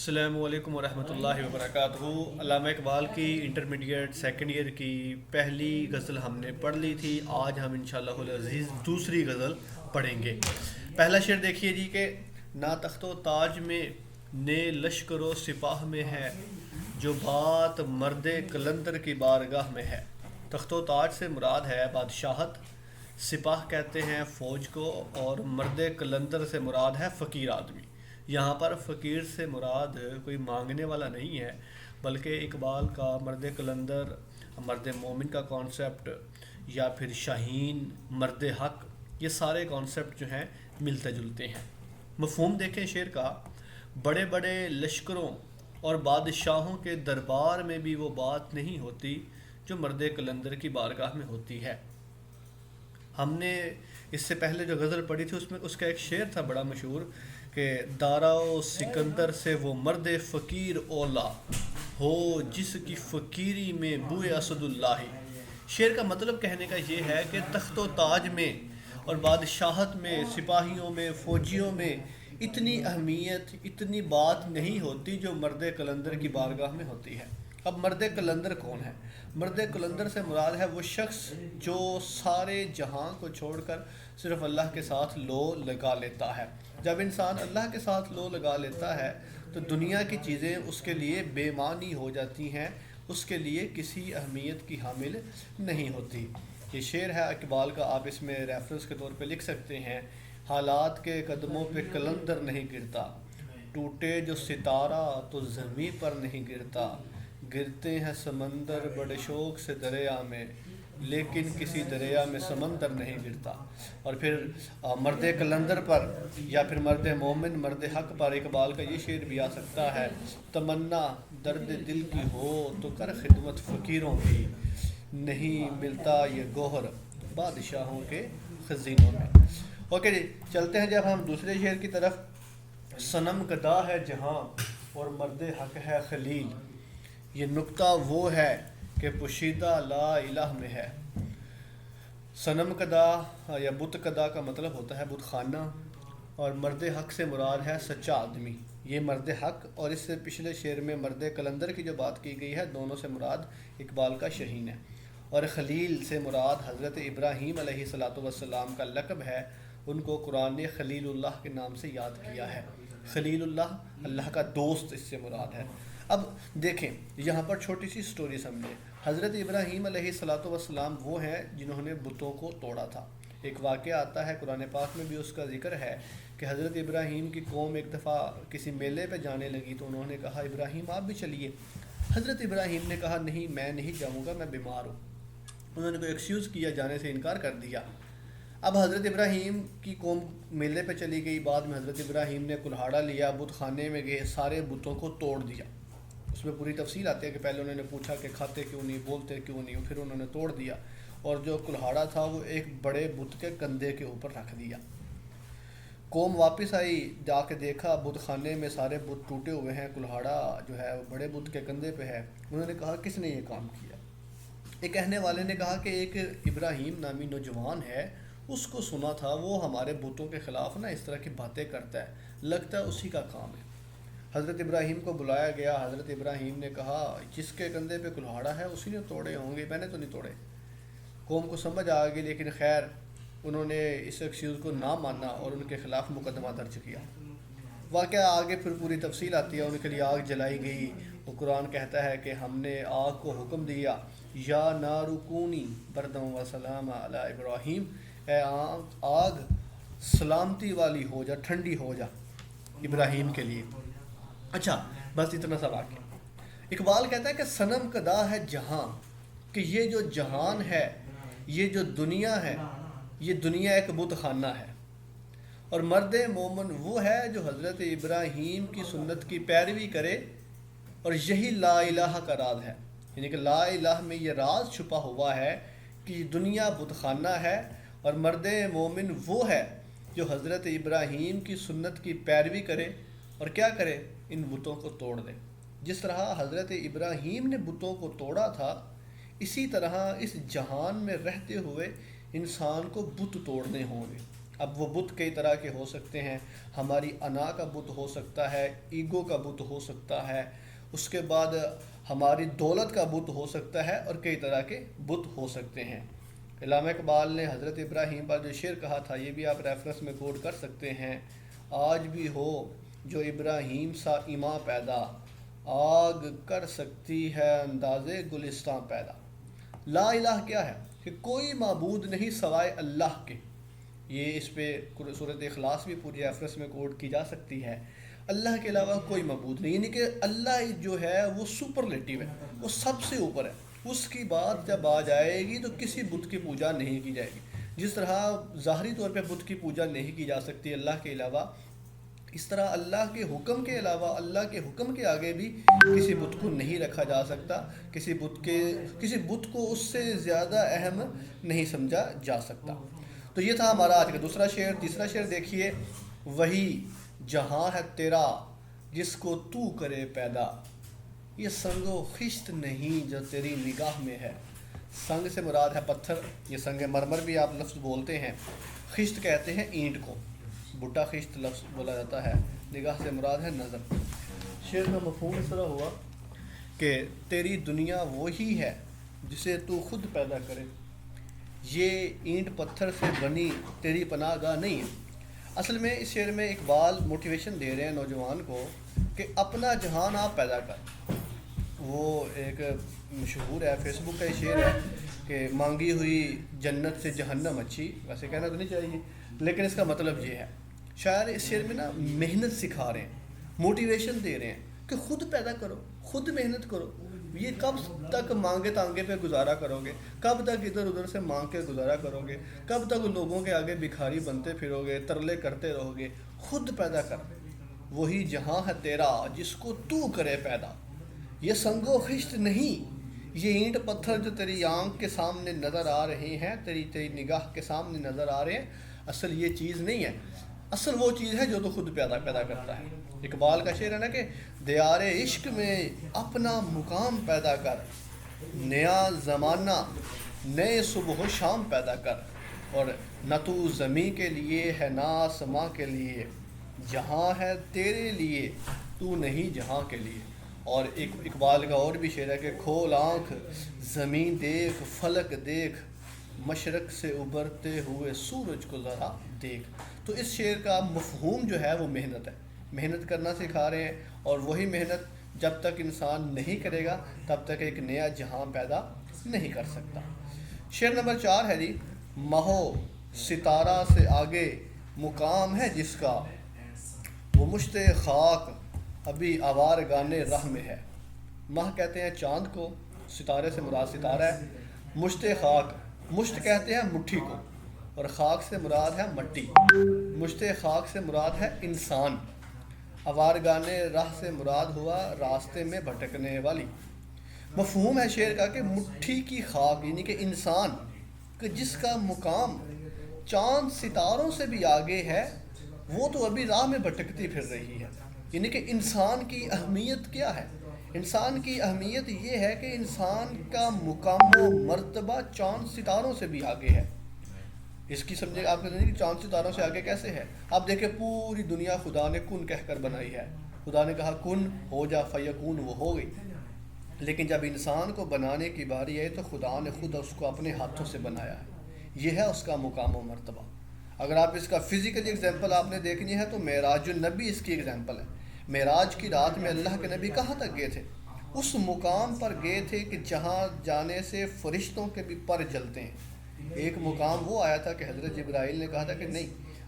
السلام علیکم ورحمۃ اللہ وبرکاتہ۔ علامہ اقبال کی انٹرمیڈیٹ سیکنڈ ایئر کی پہلی غزل ہم نے پڑھ لی تھی۔ آج ہم انشاءاللہ العزیز دوسری غزل پڑھیں گے۔ پہلا شعر دیکھیے جی کہ نہ تخت و تاج میں نے لشکر و سپاہ میں ہے، جو بات مرد قلندر کی بارگاہ میں ہے۔ تخت و تاج سے مراد ہے بادشاہت، سپاہ کہتے ہیں فوج کو، اور مرد قلندر سے مراد ہے فقیر آدمی۔ یہاں پر فقیر سے مراد کوئی مانگنے والا نہیں ہے، بلکہ اقبال کا مرد قلندر، مرد مومن کا کانسیپٹ، یا پھر شاہین، مرد حق، یہ سارے کانسیپٹ جو ہیں ملتے جلتے ہیں۔ مفہوم دیکھیں شعر کا، بڑے بڑے لشکروں اور بادشاہوں کے دربار میں بھی وہ بات نہیں ہوتی جو مرد قلندر کی بارگاہ میں ہوتی ہے۔ ہم نے اس سے پہلے جو غزل پڑھی تھی اس میں اس کا ایک شعر تھا بڑا مشہور کہ دارا و سکندر سے وہ مرد فقیر اولا ہو، جس کی فقیری میں بوئے اسد اللہ۔ شعر کا مطلب کہنے کا یہ ہے کہ تخت و تاج میں اور بادشاہت میں، سپاہیوں میں، فوجیوں میں اتنی اہمیت، اتنی بات نہیں ہوتی جو مرد قلندر کی بارگاہ میں ہوتی ہے۔ اب مرد قلندر کون ہے؟ مرد قلندر سے مراد ہے وہ شخص جو سارے جہاں کو چھوڑ کر صرف اللہ کے ساتھ لو لگا لیتا ہے۔ جب انسان اللہ کے ساتھ لو لگا لیتا ہے تو دنیا کی چیزیں اس کے لیے بے معنی ہو جاتی ہیں، اس کے لیے کسی اہمیت کی حامل نہیں ہوتی۔ یہ شعر ہے اقبال کا، آپ اس میں ریفرنس کے طور پہ لکھ سکتے ہیں۔ حالات کے قدموں پہ قلندر نہیں گرتا، ٹوٹے جو ستارہ تو زمیں پر نہیں گرتا، گرتے ہیں سمندر بڑے شوق سے دریا میں، لیکن کسی دریا میں سمندر نہیں گرتا۔ اور پھر مرد قلندر پر یا پھر مرد مومن، مرد حق پر اقبال کا یہ شعر بھی آ سکتا ہے، تمنا درد دل کی ہو تو کر خدمت فقیروں کی، نہیں ملتا یہ گوہر بادشاہوں کے خزینوں میں۔ اوکے جی، چلتے ہیں جب ہم دوسرے شعر کی طرف۔ صنم گدا ہے جہاں اور مرد حق ہے خلیل، یہ نکتہ وہ ہے کہ پوشیدہ لا الہ میں ہے۔ صنم کدا یا بت کدا کا مطلب ہوتا ہے بت خانہ، اور مرد حق سے مراد ہے سچا آدمی۔ یہ مرد حق اور اس سے پچھلے شعر میں مرد قلندر کی جو بات کی گئی ہے، دونوں سے مراد اقبال کا شاہین ہے۔ اور خلیل سے مراد حضرت ابراہیم علیہ السلام کا لقب ہے، ان کو قرآن نے خلیل اللہ کے نام سے یاد کیا ہے۔ خلیل اللہ، اللہ کا دوست، اس سے مراد ہے۔ اب دیکھیں یہاں پر چھوٹی سی سٹوری سمجھیں۔ حضرت ابراہیم علیہ السلام وہ ہیں جنہوں نے بتوں کو توڑا تھا۔ ایک واقعہ آتا ہے قرآن پاک میں بھی، اس کا ذکر ہے کہ حضرت ابراہیم کی قوم ایک دفعہ کسی میلے پہ جانے لگی تو انہوں نے کہا ابراہیم آپ بھی چلیے۔ حضرت ابراہیم نے کہا نہیں میں نہیں جاؤں گا، میں بیمار ہوں۔ انہوں نے کوئی ایکسکیوز کیا، جانے سے انکار کر دیا۔ اب حضرت ابراہیم کی قوم میلے پہ چلی گئی، بعد میں حضرت ابراہیم نے کلہاڑا لیا، بت خانے میں گئے، سارے بتوں کو توڑ دیا۔ اس میں پوری تفصیل آتی ہے کہ پہلے انہوں نے پوچھا کہ کھاتے کیوں نہیں، بولتے کیوں نہیں، پھر انہوں نے توڑ دیا، اور جو کلہاڑا تھا وہ ایک بڑے بت کے کندھے کے اوپر رکھ دیا۔ قوم واپس آئی، جا کے دیکھا بت خانے میں سارے بت ٹوٹے ہوئے ہیں، کلہاڑا جو ہے وہ بڑے بت کے کندھے پہ ہے۔ انہوں نے کہا کس نے یہ کام کیا؟ ایک کہنے والے نے کہا کہ ایک ابراہیم نامی نوجوان ہے، اس کو سنا تھا وہ ہمارے بتوں کے خلاف نا اس طرح کی باتیں کرتا ہے، لگتا ہے اسی کا کام ہے۔ حضرت ابراہیم کو بلایا گیا، حضرت ابراہیم نے کہا جس کے کندھے پہ کلہاڑا ہے اسی نے توڑے ہوں گے، میں نے تو نہیں توڑے۔ قوم کو سمجھ آ گئی، لیکن خیر انہوں نے اس ایکسکیوز کو نہ مانا اور ان کے خلاف مقدمہ درج کیا۔ واقعہ آگے پھر پوری تفصیل آتی ہے، ان کے لیے آگ جلائی گئی۔ وہ قرآن کہتا ہے کہ ہم نے آگ کو حکم دیا، یا نار کونی بردم و سلام علی ابراہیم، اے آگ سلامتی والی ہو جا، ٹھنڈی ہو جا ابراہیم کے لیے۔ اچھا بس اتنا سا واقعہ۔ اقبال کہتا ہے کہ صنم کدا ہے جہاں، کہ یہ جو جہان ہے، یہ جو دنیا ہے، یہ دنیا ایک بت خانہ ہے، اور مرد مومن وہ ہے جو حضرت ابراہیم کی سنت کی پیروی کرے، اور یہی لا الہ کا راز ہے۔ یعنی کہ لا الہ میں یہ راز چھپا ہوا ہے کہ یہ دنیا بت خانہ ہے، اور مرد مومن وہ ہے جو حضرت ابراہیم کی سنت کی پیروی کرے اور کیا کرے، ان بتوں کو توڑ دے۔ جس طرح حضرت ابراہیم نے بتوں کو توڑا تھا، اسی طرح اس جہان میں رہتے ہوئے انسان کو بت توڑنے ہوں گے۔ اب وہ بت کئی طرح کے ہو سکتے ہیں، ہماری انا کا بت ہو سکتا ہے، ایگو کا بت ہو سکتا ہے، اس کے بعد ہماری دولت کا بت ہو سکتا ہے، اور کئی طرح کے بت ہو سکتے ہیں۔ علامہ اقبال نے حضرت ابراہیم پر جو شعر کہا تھا، یہ بھی آپ ریفرنس میں کوٹ کر سکتے ہیں: آج بھی ہو جو ابراہیم سا ایماں پیدا، آگ کر سکتی ہے اندازے گلستاں پیدا۔ لا الہ کیا ہے؟ کہ کوئی معبود نہیں سوائے اللہ کے۔ یہ اس پہ سورۃ اخلاص بھی پوری ریفرنس میں کوٹ کی جا سکتی ہے۔ اللہ کے علاوہ کوئی معبود نہیں، یعنی کہ اللہ جو ہے وہ سپرلیٹو ہے، وہ سب سے اوپر ہے۔ اس کی بات جب آ جائے گی تو کسی بت کی پوجا نہیں کی جائے گی۔ جس طرح ظاہری طور پہ بت کی پوجا نہیں کی جا سکتی اللہ کے علاوہ، اس طرح اللہ کے حکم کے علاوہ، اللہ کے حکم کے آگے بھی کسی بت کو نہیں رکھا جا سکتا، کسی بت کو اس سے زیادہ اہم نہیں سمجھا جا سکتا۔ تو یہ تھا ہمارا آج کا دوسرا شعر۔ تیسرا شعر دیکھیے: وہی جہاں ہے تیرا جس کو تو کرے پیدا، یہ سنگ و خشت نہیں جو تیری نگاہ میں ہے۔ سنگ سے مراد ہے پتھر، یہ سنگ مرمر بھی آپ لفظ بولتے ہیں، خشت کہتے ہیں اینٹ کو، بٹا خشت لفظ بولا جاتا ہے، نگاہ سے مراد ہے نظر۔ شعر کا مفہوم اس طرح ہوا کہ تیری دنیا وہی ہے جسے تو خود پیدا کرے، یہ اینٹ پتھر سے بنی تیری پناہ گاہ نہیں ہے۔ اصل میں اس شعر میں اقبال موٹیویشن دے رہے ہیں نوجوان کو کہ اپنا جہان آپ پیدا کر۔ وہ ایک مشہور ہے، فیس بک کا یہ شعر ہے کہ مانگی ہوئی جنت سے جہنم اچھی، ویسے کہنا تو نہیں چاہیے لیکن اس کا مطلب یہ ہے۔ شاعر اس شعر میں محنت سکھا رہے ہیں، موٹیویشن دے رہے ہیں کہ خود پیدا کرو، خود محنت کرو۔ یہ کب تک مانگے تانگے پہ گزارا کرو گے؟ کب تک ادھر ادھر سے مانگ کے گزارا کرو گے؟ کب تک لوگوں کے آگے بھکاری بنتے پھرو گے، ترلے کرتے رہو گے؟ خود پیدا کر۔ وہی جہاں ہے تیرا جس کو تو کرے پیدا، یہ سنگ و خشت نہیں، یہ اینٹ پتھر جو تیری آنکھ کے سامنے نظر آ رہے ہیں، تیری نگاہ کے سامنے نظر آ رہے ہیں، اصل یہ چیز نہیں ہے، اصل وہ چیز ہے جو تو خود پیدا کرتا ہے۔ اقبال کا شعر ہے نا کہ دیار عشق میں اپنا مقام پیدا کر، نیا زمانہ نئے صبح و شام پیدا کر، اور نہ تو زمین کے لیے ہے نہ آسماں کے لیے، جہاں ہے تیرے لیے تو نہیں جہاں کے لیے۔ اور ایک اقبال کا اور بھی شعر ہے کہ کھول آنکھ زمین دیکھ، فلک دیکھ، مشرق سے ابھرتے ہوئے سورج کو ذرا دیکھ۔ تو اس شعر کا مفہوم جو ہے وہ محنت ہے، محنت کرنا سکھا رہے ہیں، اور وہی محنت جب تک انسان نہیں کرے گا تب تک ایک نیا جہاں پیدا نہیں کر سکتا۔ شعر نمبر 4 ہے جی: ماہو ستارہ سے آگے مقام ہے جس کا، وہ مشت خاک ابھی آوارگان راہ میں ہے۔ ماہ کہتے ہیں چاند کو، ستارے سے مراد ستارہ ہے، مشت خاک، مشت کہتے ہیں مٹھی کو، اور خاک سے مراد ہے مٹی، مشت خاک سے مراد ہے انسان، آوارگان راہ سے مراد ہوا راستے میں بھٹکنے والی۔ مفہوم ہے شعر کا کہ مٹھی کی خاک یعنی کہ انسان، کہ جس کا مقام چاند ستاروں سے بھی آگے ہے، وہ تو ابھی راہ میں بھٹکتی پھر رہی ہے۔ یعنی کہ انسان کی اہمیت کیا ہے؟ انسان کی اہمیت یہ ہے کہ انسان کا مقام و مرتبہ چاند ستاروں سے بھی آگے ہے۔ اس کی سمجھے آپ کہتے ہیں کہ چاند ستاروں سے آگے کیسے ہے؟ آپ دیکھیں پوری دنیا خدا نے کن کہہ کر بنائی ہے، خدا نے کہا کن ہو جا فیکون، وہ ہو گئی۔ لیکن جب انسان کو بنانے کی باری آئی تو خدا نے خود اس کو اپنے ہاتھوں سے بنایا ہے، یہ ہے اس کا مقام و مرتبہ۔ اگر آپ اس کا فزیکلی ایگزامپل آپ نے دیکھنی ہے تو معراج النبی اس کی ایگزامپل ہے۔ معراج کی رات میں اللہ کے نبی کہاں تک گئے تھے؟ اس مقام پر گئے تھے کہ جہاں جانے سے فرشتوں کے بھی پر جلتے ہیں۔ ایک مقام وہ آیا تھا کہ حضرت جبرائیل نے کہا تھا کہ نہیں،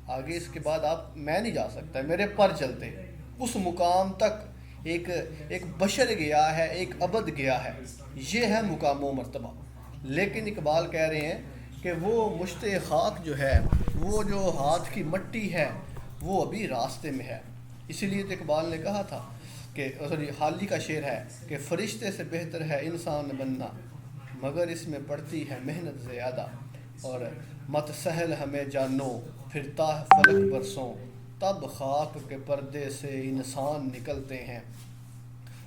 آگے اس کے بعد میں نہیں جا سکتا، میرے پر چلتے ہیں۔ اس مقام تک ایک بشر گیا ہے، ایک عبد گیا ہے، یہ ہے مقام و مرتبہ۔ لیکن اقبال کہہ رہے ہیں کہ وہ مشت خاک جو ہے، وہ جو ہاتھ کی مٹی ہے، وہ ابھی راستے میں ہے۔ اسی لیے تو اقبال نے کہا تھا کہ حالی کا شعر ہے کہ فرشتے سے بہتر ہے انسان بننا، مگر اس میں پڑتی ہے محنت زیادہ، اور مت سہل ہمیں جانو پھرتا ہے فلک برسوں، تب خاک کے پردے سے انسان نکلتے ہیں۔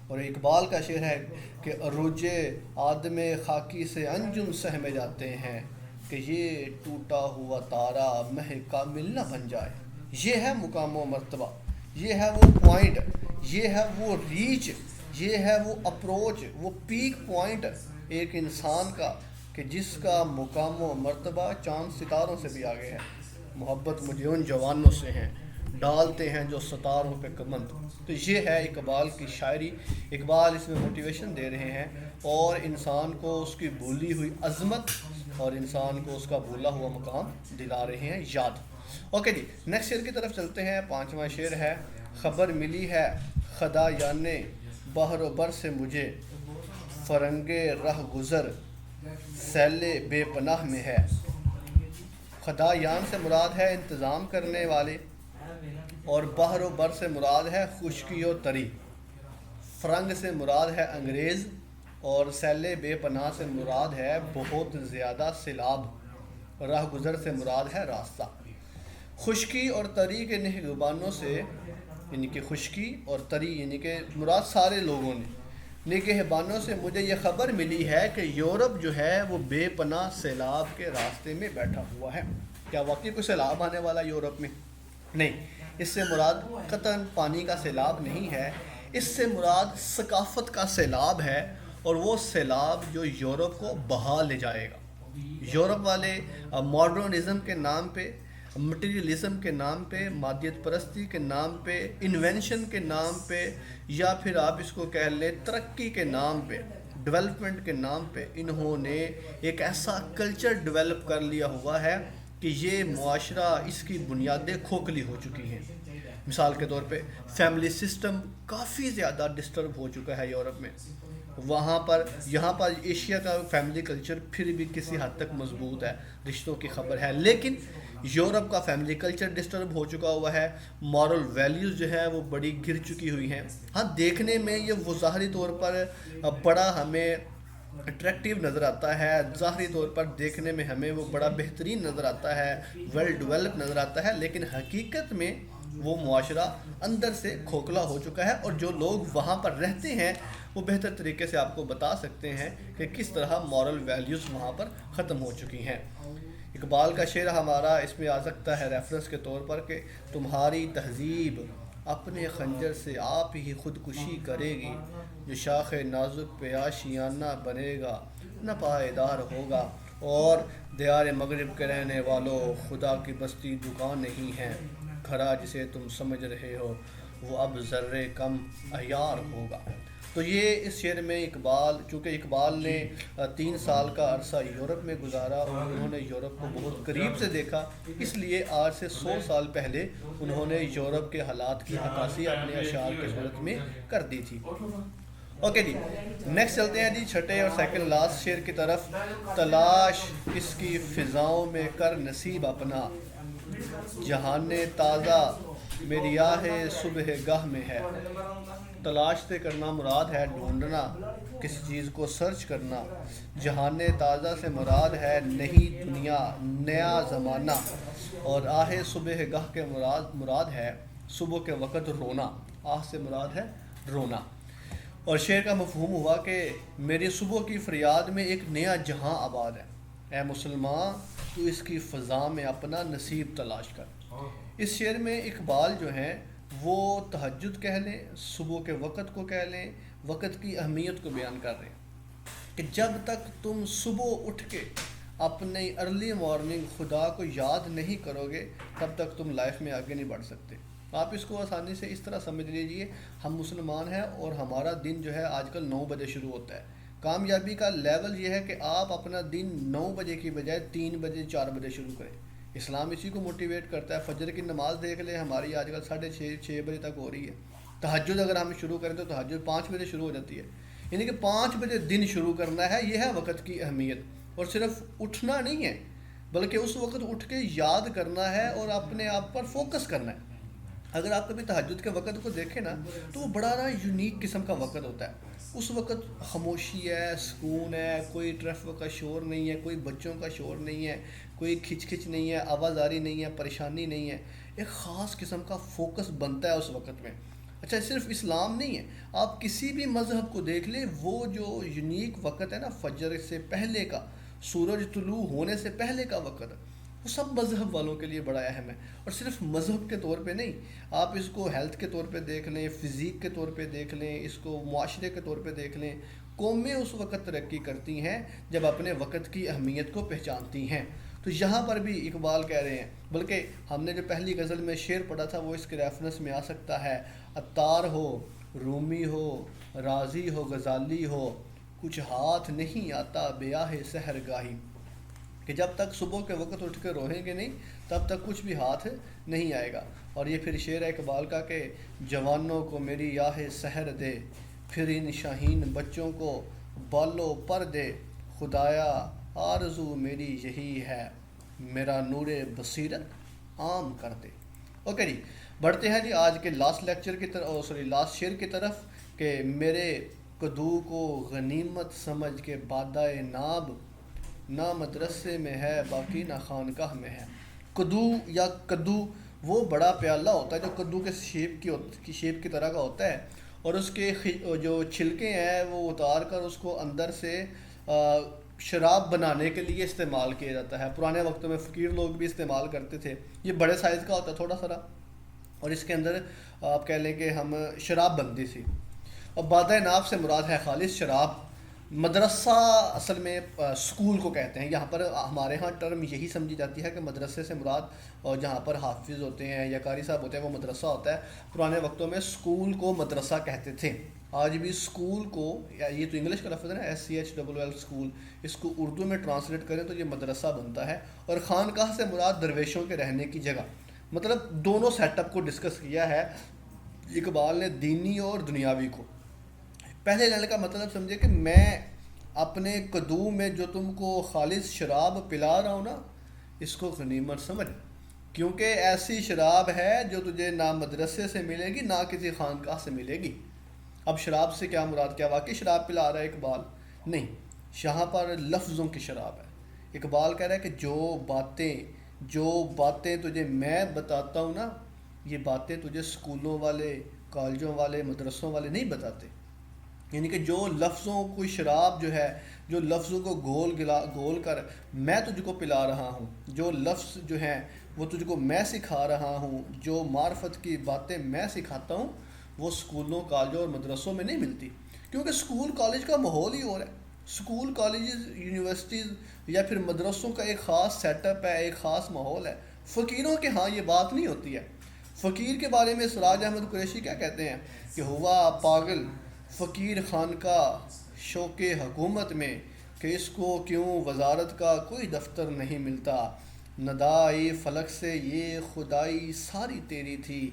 اور اقبال کا شعر ہے کہ عروج آدم خاکی سے انجم سہمے جاتے ہیں، کہ یہ ٹوٹا ہوا تارا مہ کامل نہ بن جائے. یہ ہے مقام و مرتبہ، یہ ہے وہ پوائنٹ، یہ ہے وہ ریچ، یہ ہے وہ اپروچ، وہ پیک پوائنٹ ایک انسان کا کہ جس کا مقام و مرتبہ چاند ستاروں سے بھی آگے ہے. محبت مجھے ان جوانوں سے ہیں ڈالتے ہیں جو ستاروں پہ کمند. تو یہ ہے اقبال کی شاعری. اقبال اس میں موٹیویشن دے رہے ہیں اور انسان کو اس کی بھولی ہوئی عظمت اور انسان کو اس کا بھولا ہوا مقام دلا رہے ہیں یاد. اوکے جی، نیکسٹ شعر کی طرف چلتے ہیں. 5واں شعر ہے: خبر ملی ہے خدا یانے بحر و بر سے مجھے، فرنگ رہ گزر سیل بے پناہ میں ہے. خدا یان سے مراد ہے انتظام کرنے والے، اور بحر و بر سے مراد ہے خشکی و تری. فرنگ سے مراد ہے انگریز، اور سیل بے پناہ سے مراد ہے بہت زیادہ سیلاب. راہ گزر سے مراد ہے راستہ. خشکی اور تری کے نگہبانوں سے، یعنی کہ خشکی اور تری یعنی کہ مراد سارے لوگوں نے، نگہبانوں سے مجھے یہ خبر ملی ہے کہ یورپ جو ہے وہ بے پناہ سیلاب کے راستے میں بیٹھا ہوا ہے. کیا واقعی کوئی سیلاب آنے والا یورپ میں؟ نہیں. اس سے مراد قطعاً پانی کا سیلاب نہیں ہے، اس سے مراد ثقافت کا سیلاب ہے، اور وہ سیلاب جو یورپ کو بہا لے جائے گا. یورپ والے ماڈرنزم کے نام پہ، مٹیریلزم کے نام پہ، مادیت پرستی کے نام پہ، انوینشن کے نام پہ، یا پھر آپ اس کو کہہ لیں ترقی کے نام پہ، ڈیولپمنٹ کے نام پہ، انہوں نے ایک ایسا کلچر ڈیولپ کر لیا ہوا ہے کہ یہ معاشرہ، اس کی بنیادیں کھوکھلی ہو چکی ہیں. مثال کے طور پہ فیملی سسٹم کافی زیادہ ڈسٹرب ہو چکا ہے یورپ میں. یہاں پر ایشیا کا فیملی کلچر پھر بھی کسی حد تک مضبوط ہے، رشتوں کی خبر ہے، لیکن یورپ کا فیملی کلچر ڈسٹرب ہو چکا ہوا ہے. مورل ویلیوز جو ہے وہ بڑی گر چکی ہوئی ہیں. ہاں، دیکھنے میں یہ وہ ظاہری طور پر بڑا ہمیں اٹریکٹیو نظر آتا ہے، ظاہری طور پر دیکھنے میں ہمیں وہ بڑا بہترین نظر آتا ہے، ویل ڈیولپ نظر آتا ہے، لیکن حقیقت میں وہ معاشرہ اندر سے کھوکھلا ہو چکا ہے. اور جو لوگ وہاں پر رہتے ہیں وہ بہتر طریقے سے آپ کو بتا سکتے ہیں کہ کس طرح مورل ویلیوز وہاں پر ختم ہو چکی ہیں. اقبال کا شعر ہمارا اس میں آ سکتا ہے ریفرنس کے طور پر کہ تمہاری تہذیب اپنے خنجر سے آپ ہی خودکشی کرے گی، جو شاخ نازک پہ آشیانہ بنے گا نہ پائیدار ہوگا. اور دیار مغرب کے رہنے والوں، خدا کی بستی دکان نہیں ہے، گھرا جسے تم سمجھ رہے ہو وہ اب ذرے کم عیار ہوگا. تو یہ اس شعر میں اقبال، چونکہ اقبال نے 3 سال کا عرصہ یورپ میں گزارا اور انہوں نے یورپ کو بہت قریب سے دیکھا، اس لیے آج سے 100 سال پہلے انہوں نے یورپ کے حالات کی عکاسی اپنے اشعار کی صورت میں کر دی تھی. اوکے جی، نیکسٹ چلتے ہیں جی چھٹے اور سیکنڈ لاسٹ شعر کی طرف. تلاش اس کی فضاؤں میں کر نصیب اپنا، جہان تازہ میری آہ صبح گاہ میں ہے. تلاش سے کرنا مراد ہے ڈھونڈنا، کسی چیز کو سرچ کرنا. جہان تازہ سے مراد ہے نئی دنیا، نیا زمانہ. اور آہ صبح گاہ کے مراد ہے صبح کے وقت رونا. آہ سے مراد ہے رونا. اور شعر کا مفہوم ہوا کہ میری صبح کی فریاد میں ایک نیا جہاں آباد ہے، اے مسلمان تو اس کی فضا میں اپنا نصیب تلاش کر. اس شعر میں اقبال جو ہیں وہ تہجد کہہ لیں، صبح کے وقت کو کہہ لیں، وقت کی اہمیت کو بیان کر رہے ہیں کہ جب تک تم صبح اٹھ کے اپنی ارلی مارننگ خدا کو یاد نہیں کرو گے تب تک تم لائف میں آگے نہیں بڑھ سکتے. آپ اس کو آسانی سے اس طرح سمجھ لیجئے، ہم مسلمان ہیں اور ہمارا دن جو ہے آج کل 9 بجے شروع ہوتا ہے. کامیابی کا لیول یہ ہے کہ آپ اپنا دن 9 بجے کی بجائے 3 بجے 4 بجے شروع کریں. اسلام اسی کو موٹیویٹ کرتا ہے. فجر کی نماز دیکھ لیں، ہماری آج کل 6:30 بجے تک ہو رہی ہے. تہجد اگر ہم شروع کریں تو تہجد 5 بجے شروع ہو جاتی ہے. یعنی کہ 5 بجے دن شروع کرنا ہے. یہ ہے وقت کی اہمیت. اور صرف اٹھنا نہیں ہے بلکہ اس وقت اٹھ کے یاد کرنا ہے اور اپنے آپ پر فوکس کرنا ہے. اگر آپ کبھی تہجد کے وقت کو دیکھیں نا تو وہ بڑا یونیک قسم کا وقت ہوتا ہے. اس وقت خاموشی ہے، سکون ہے، کوئی ٹریفک کا شور نہیں ہے، کوئی بچوں کا شور نہیں ہے، کوئی کھچ کھچ نہیں ہے، آوازاری نہیں ہے، پریشانی نہیں ہے. ایک خاص قسم کا فوکس بنتا ہے اس وقت میں. اچھا، صرف اسلام نہیں ہے، آپ کسی بھی مذہب کو دیکھ لیں، وہ جو یونیک وقت ہے نا فجر سے پہلے کا، سورج طلوع ہونے سے پہلے کا وقت، وہ سب مذہب والوں کے لیے بڑا اہم ہے. اور صرف مذہب کے طور پہ نہیں، آپ اس کو ہیلتھ کے طور پہ دیکھ لیں، فزیک کے طور پہ دیکھ لیں، اس کو معاشرے کے طور پہ دیکھ لیں. قومیں اس وقت ترقی کرتی ہیں جب اپنے وقت کی اہمیت کو پہچانتی ہیں. تو یہاں پر بھی اقبال کہہ رہے ہیں، بلکہ ہم نے جو پہلی غزل میں شعر پڑھا تھا وہ اس کے ریفرنس میں آ سکتا ہے. عطار ہو، رومی ہو، رازی ہو، غزالی ہو، کچھ ہاتھ نہیں آتا بیاہ سحر گاہی. کہ جب تک صبح کے وقت اٹھ کے روئیں گے نہیں تب تک کچھ بھی ہاتھ نہیں آئے گا. اور یہ پھر شعر ہے اقبال کا کہ جوانوں کو میری یاہ سحر دے، پھر ان شاہین بچوں کو بالو پر دے، خدایا آرزو میری یہی ہے، میرا نور بصیرت عام کر دے. اوکے جی، بڑھتے ہیں جی آج کے لاسٹ لیکچر کی طرف، لاسٹ شعر کی طرف. کہ میرے کدو کو غنیمت سمجھ کے بادائے ناب، نہ مدرسے میں ہے باقی نہ خانقاہ میں ہے. کدو یا کدو وہ بڑا پیالہ ہوتا ہے جو کدو کے شیپ کی طرح کا ہوتا ہے، اور اس کے جو چھلکے ہیں وہ اتار کر اس کو اندر سے شراب بنانے کے لیے استعمال کیا جاتا ہے. پرانے وقتوں میں فقیر لوگ بھی استعمال کرتے تھے. یہ بڑے سائز کا ہوتا ہے تھوڑا سا، اور اس کے اندر آپ کہہ لیں کہ ہم شراب بنتی تھی. اور بادۂ ناب سے مراد ہے خالص شراب. مدرسہ اصل میں اسکول کو کہتے ہیں. یہاں پر ہمارے ہاں ٹرم یہی سمجھی جاتی ہے کہ مدرسے سے مراد اور جہاں پر حافظ ہوتے ہیں یا قاری صاحب ہوتے ہیں وہ مدرسہ ہوتا ہے. پرانے وقتوں میں اسکول کو مدرسہ کہتے تھے. آج بھی اسکول کو، یہ تو انگلش کا لفظ ہے نا SCHLL اسکول، اس کو اردو میں ٹرانسلیٹ کریں تو یہ مدرسہ بنتا ہے. اور خانقاہ سے مراد درویشوں کے رہنے کی جگہ. مطلب دونوں سیٹ اپ کو ڈسکس کیا ہے اقبال نے، دینی اور دنیاوی کو. پہلے لائن کا مطلب سمجھے کہ میں اپنے کدو میں جو تم کو خالص شراب پلا رہا ہوں نا، اس کو غنیمت سمجھ، کیونکہ ایسی شراب ہے جو تجھے نہ مدرسے سے ملے گی نہ کسی خانقاہ سے ملے گی. اب شراب سے کیا مراد؟ کیا واقعی شراب پلا رہا ہے اقبال؟ نہیں، یہاں پر لفظوں کی شراب ہے. اقبال کہہ رہا ہے کہ جو باتیں تجھے میں بتاتا ہوں نا، یہ باتیں تجھے اسکولوں والے، کالجوں والے، مدرسوں والے نہیں بتاتے. یعنی کہ جو لفظوں کو شراب جو ہے، جو لفظوں کو گول کر میں تجھ کو پلا رہا ہوں، جو لفظ جو ہیں وہ تجھ کو میں سکھا رہا ہوں، جو معرفت کی باتیں میں سکھاتا ہوں، وہ اسکولوں، کالجوں اور مدرسوں میں نہیں ملتی. کیونکہ اسکول کالج کا ماحول ہی اور ہے. اسکول، کالجز، یونیورسٹیز یا پھر مدرسوں کا ایک خاص سیٹ اپ ہے، ایک خاص ماحول ہے. فقیروں کے ہاں یہ بات نہیں ہوتی ہے. فقیر کے بارے میں سراج احمد قریشی کیا کہتے ہیں کہ ہوا پاگل فقیر خانقاہ شوق حکومت میں، کہ اس کو کیوں وزارت کا کوئی دفتر نہیں ملتا. ندائی فلک سے یہ خدائی ساری تیری تھی،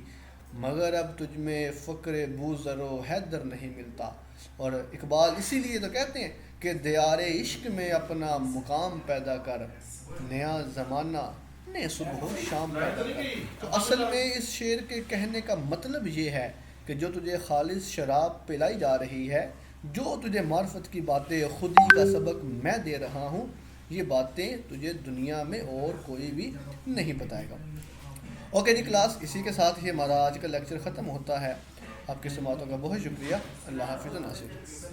مگر اب تجھ میں فقر بوذر و حیدر نہیں ملتا. اور اقبال اسی لیے تو کہتے ہیں کہ دیار عشق میں اپنا مقام پیدا کر، نیا زمانہ نے صبح و شام پیدا کر. تو اصل میں اس شعر کے کہنے کا مطلب یہ ہے کہ جو تجھے خالص شراب پلائی جا رہی ہے، جو تجھے معرفت کی باتیں، خودی کا سبق میں دے رہا ہوں، یہ باتیں تجھے دنیا میں اور کوئی بھی نہیں بتائے گا. اوکے جی کلاس، اسی کے ساتھ ہی ہمارا آج کا لیکچر ختم ہوتا ہے. آپ کی سماعتوں کا بہت شکریہ. اللہ حافظ و ناصر.